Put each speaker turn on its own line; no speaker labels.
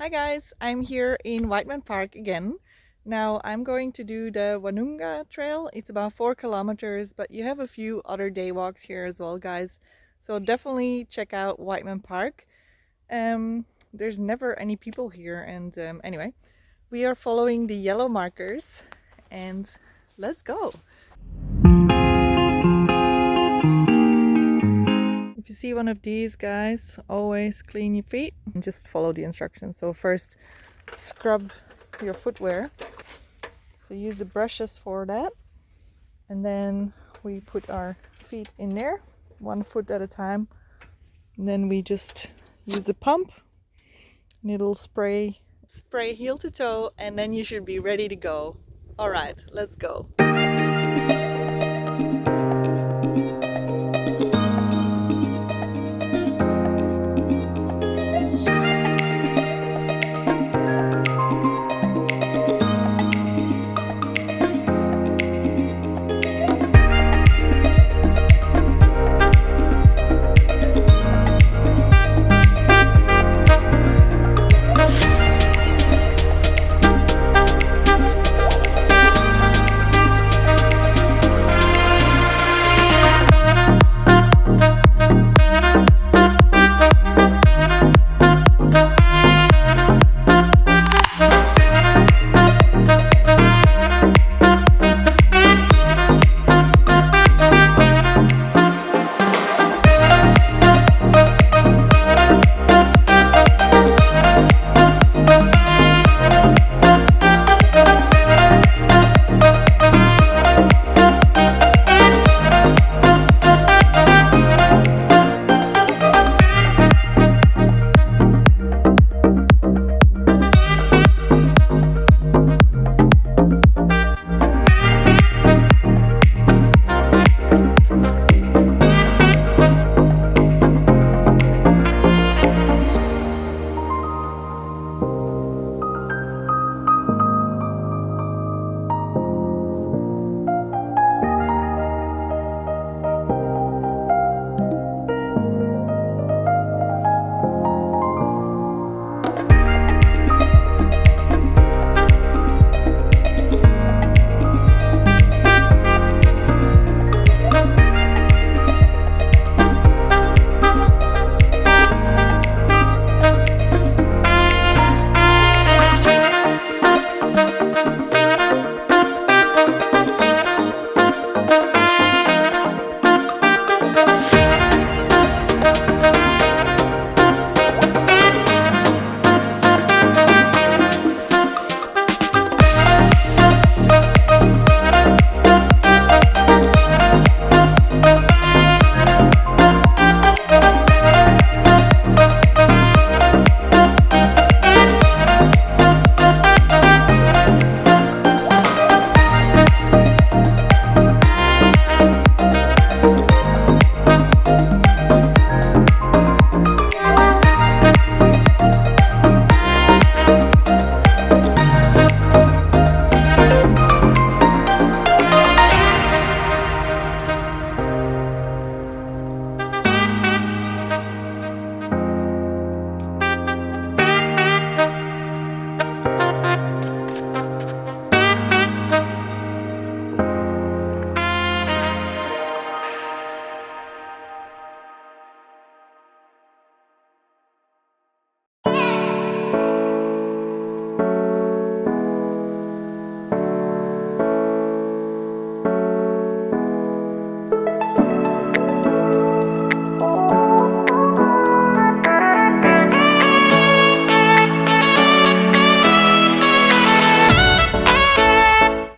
Hi guys, I'm here in Whiteman Park again. Now I'm going to do the Wanunga Trail. It's about 4 kilometers, but you have a few other day walks here as well, guys. So definitely check out Whiteman Park. There's never any people here, and anyway, we are following the yellow markers, and let's go. If you see one of these, guys, always clean your feet and just follow the instructions. So first, scrub your footwear. So use the brushes for that. And then we put our feet in there, 1 foot at a time. And then we just use the pump, and it'll spray heel to toe, and then you should be ready to go. All right, let's go.